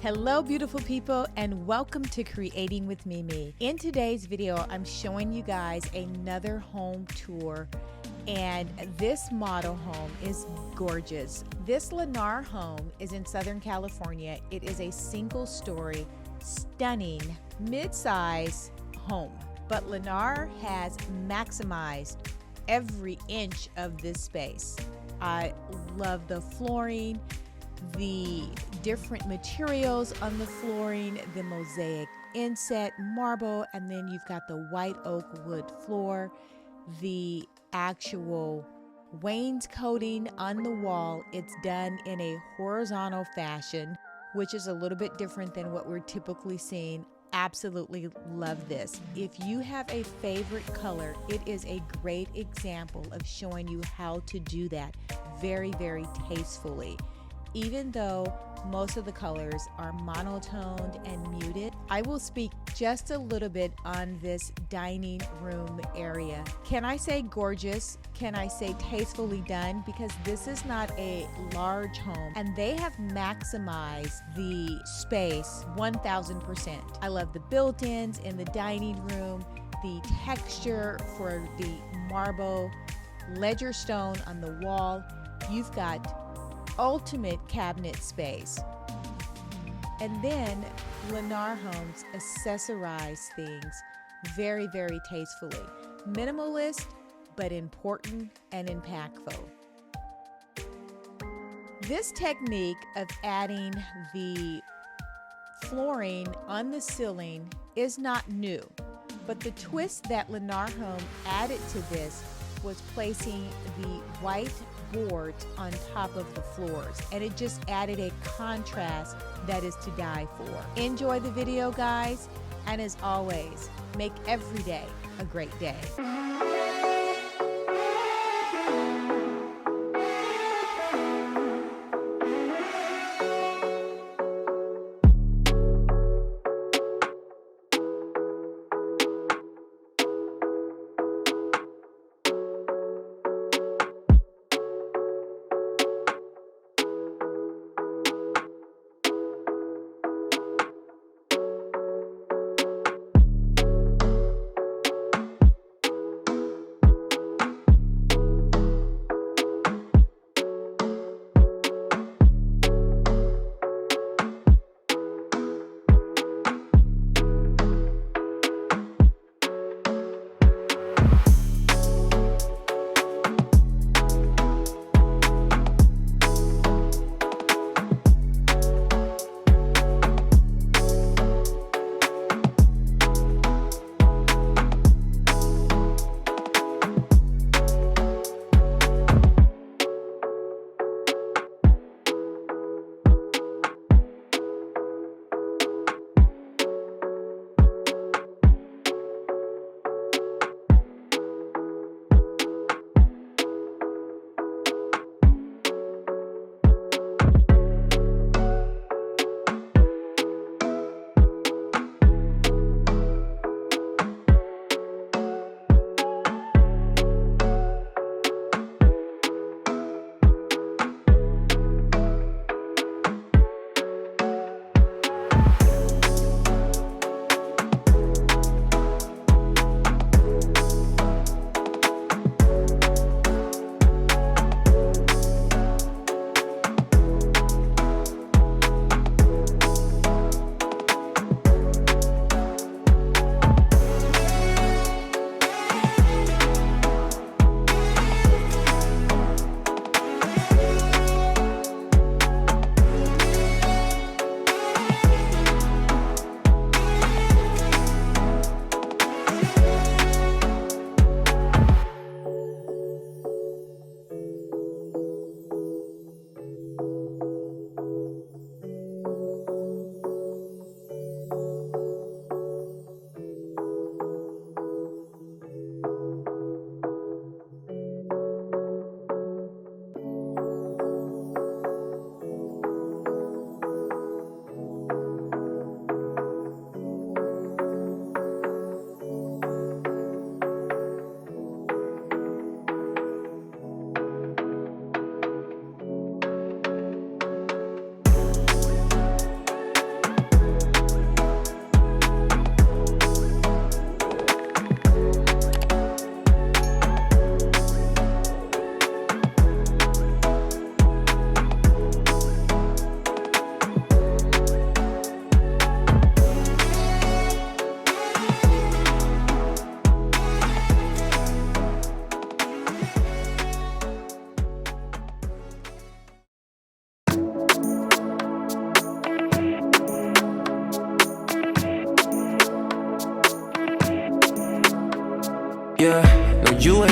Hello beautiful people and welcome to Creating with Mimi. In today's video, I'm showing you guys another home tour, and this model home is gorgeous. This Lennar home is in Southern California. It is a single story, stunning, mid-size home. But Lennar has maximized every inch of this space. I love the flooring, the different materials on the flooring, the mosaic inset, marble, and then you've got the white oak wood floor, the actual wainscoting on the wall. It's done in a horizontal fashion, which is a little bit different than what we're typically seeing. Absolutely love this. If you have a favorite color, it is a great example of showing you how to do that very, very tastefully. Even though most of the colors are monotoned and muted, I will speak just a little bit on this dining room area. Can I say gorgeous? Can I say tastefully done? Because this is not a large home and they have maximized the space 1000%. I love the built-ins in the dining room, the texture for the marble ledger stone on the wall. You've got ultimate cabinet space. And then Lennar Homes accessorize things very, very tastefully. Minimalist, but important and impactful. This technique of adding the flooring on the ceiling is not new, but the twist that Lennar Home added to this was placing the white board on top of the floors, and it just added a contrast that is to die for. Enjoy the video, guys, and as always, make every day a great day.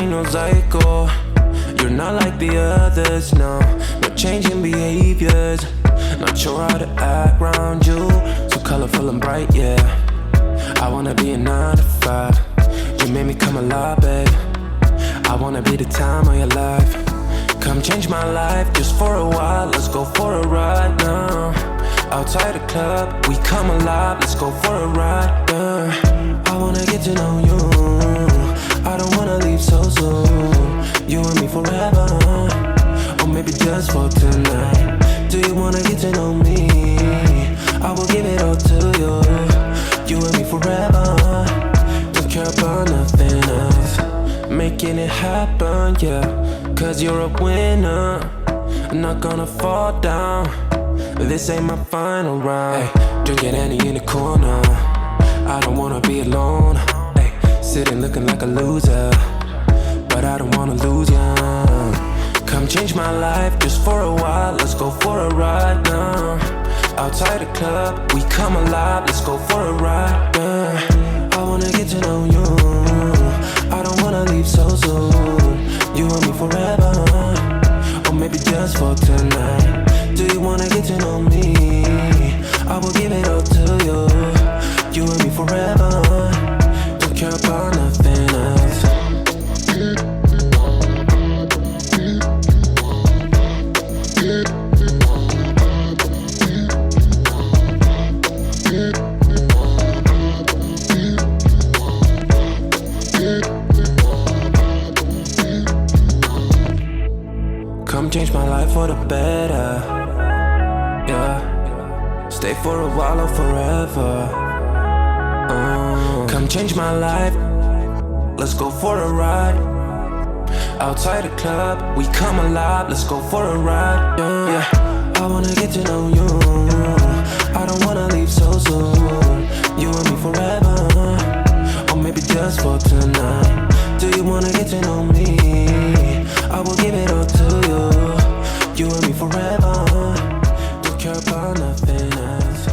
ain't no psycho. You're not like the others, no. No changing behaviors. Not sure how to act around you. So colorful and bright, yeah. I wanna be a 9 to 5. You made me come alive, babe. I wanna be the time of your life. Come change my life just for a while. Let's go for a ride now. Outside the club, we come alive. Let's go for a ride, yeah. I wanna get to know you. I don't wanna leave so soon. You and me forever, or maybe just for tonight. Do you wanna get to know me? I will give it all to you. You and me forever. Don't care about nothing else. Making it happen, yeah. Cause you're a winner. I'm not gonna fall down. This ain't my final round. Ay, drinking Annie in the corner. I don't wanna be alone. Ay, sitting looking like a loser, but I don't wanna lose ya. Come change my life just for a while. Let's go for a ride now. Outside the club, we come alive. Let's go for a ride, yeah. I wanna get to know you. I don't wanna leave so soon. You and me forever, or maybe just for tonight. Do you wanna get to know me? I will give it all to you. You and me forever. Don't care about nothing else. Come change my life for the better, yeah. Stay for a while or forever. Come change my life. Let's go for a ride. Outside the club, we come alive. Let's go for a ride, yeah. I wanna get to know you. I don't wanna leave so soon. You and me forever, or maybe just for tonight. Do you wanna get to know me? I will give it all to you. You and me forever. Don't care about nothing else.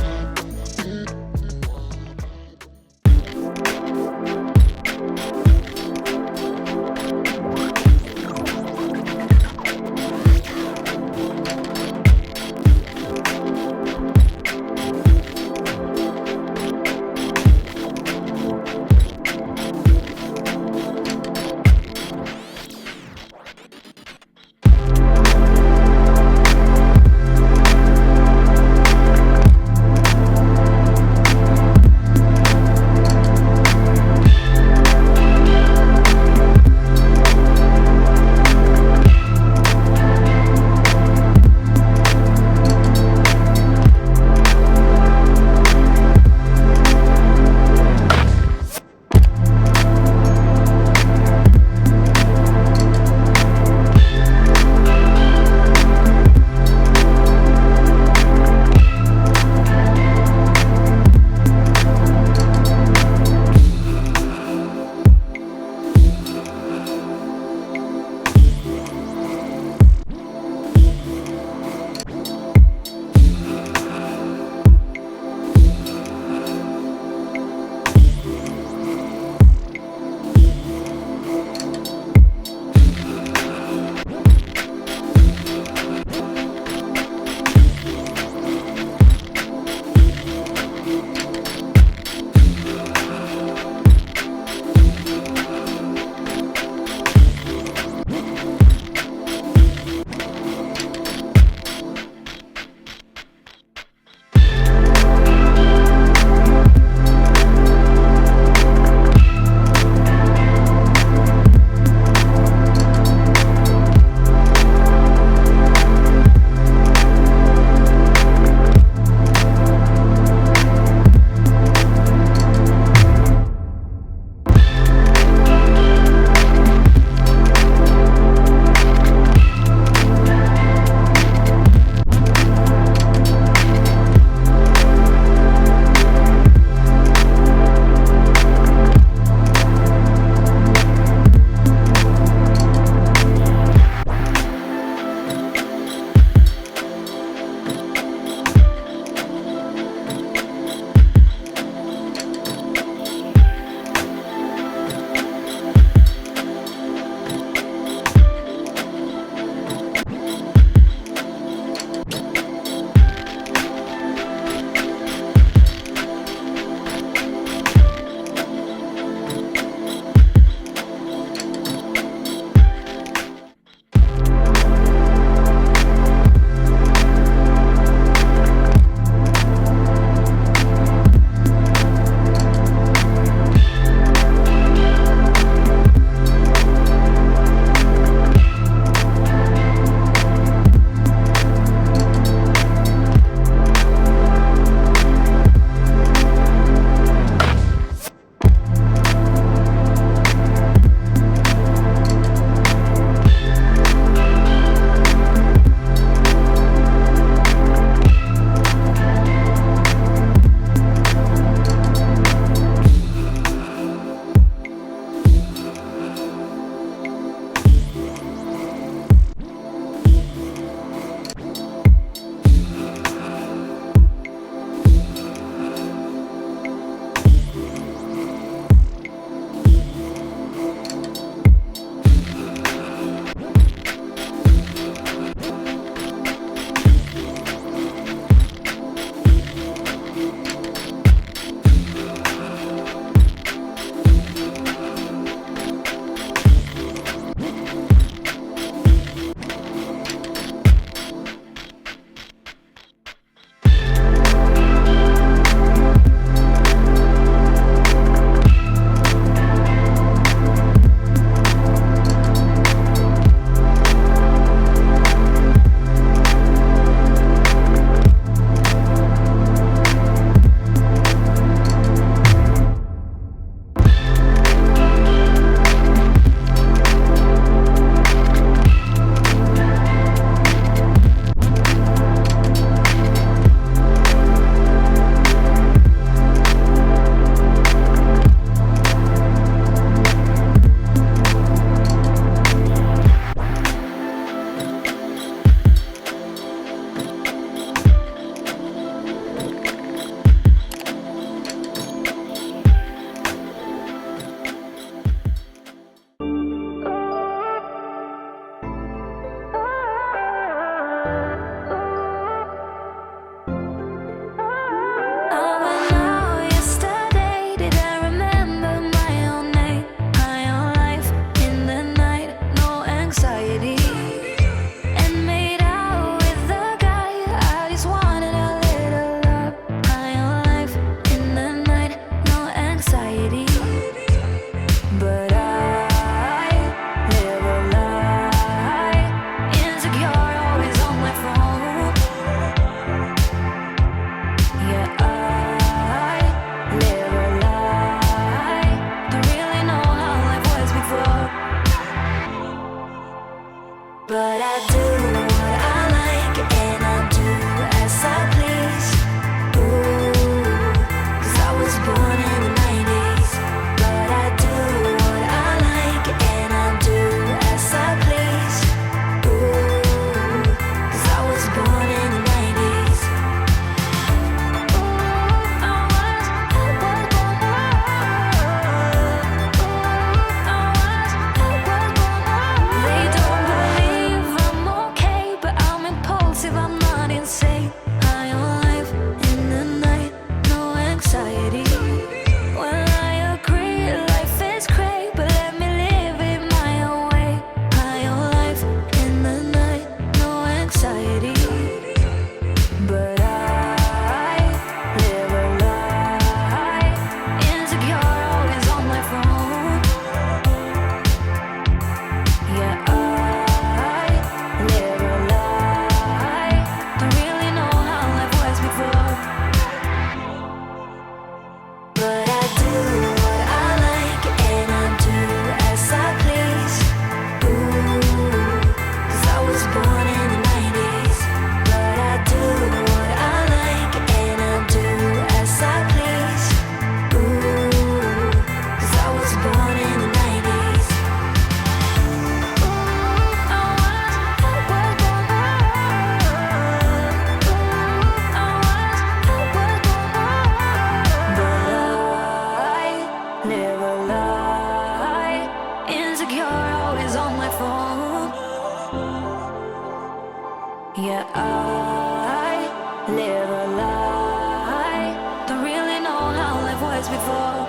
Yeah, I live a lie. Don't really know how life was before,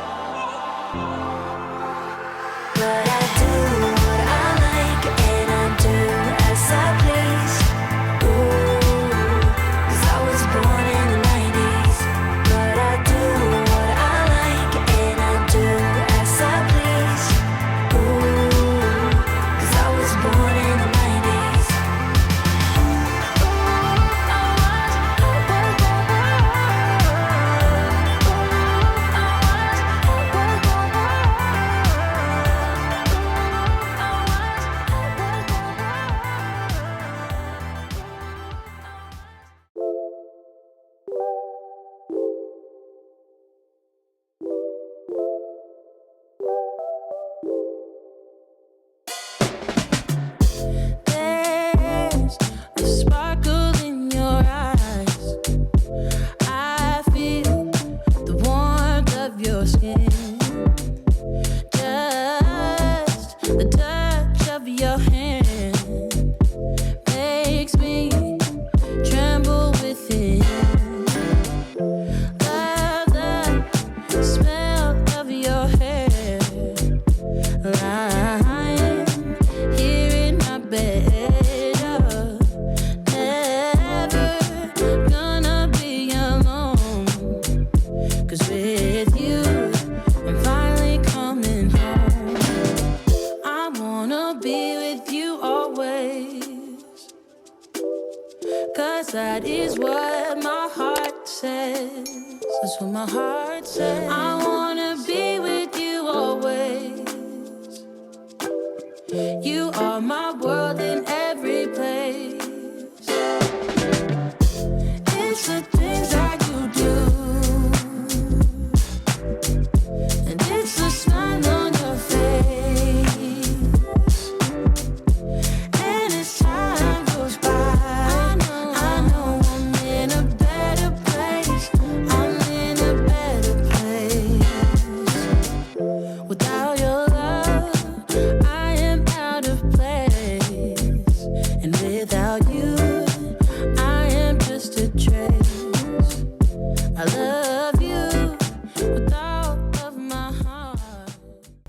but I do what I like and I do as I please. Ooh, 'cause I was born in the 90s. But I do what I like and I do as I please. Ooh, 'cause I was born in the 90s. There's a sparkle in your eyes. I feel the warmth of your skin. Just the touch of your hand makes me tremble within. Love the smell of your hair, lying here in my bed. Never gonna be alone, 'cause with you I'm finally coming home. I wanna be with you always, 'cause that is what my heart says. That's what my heart says. I wanna be with you always. You are my world in every place. It's the things that you do, and it's the smile on your face. And as time goes by, I know I'm in a better place. I'm in a better place. Without your love, I am out of place. And without you, I am just a trace. I love you with all of my heart.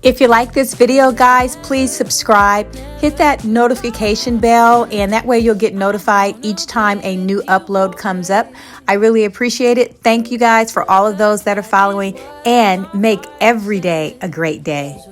If you like this video, guys, please subscribe, hit that notification bell, and that way you'll get notified each time a new upload comes up. I really appreciate it. Thank you guys for all of those that are following, and make every day a great day.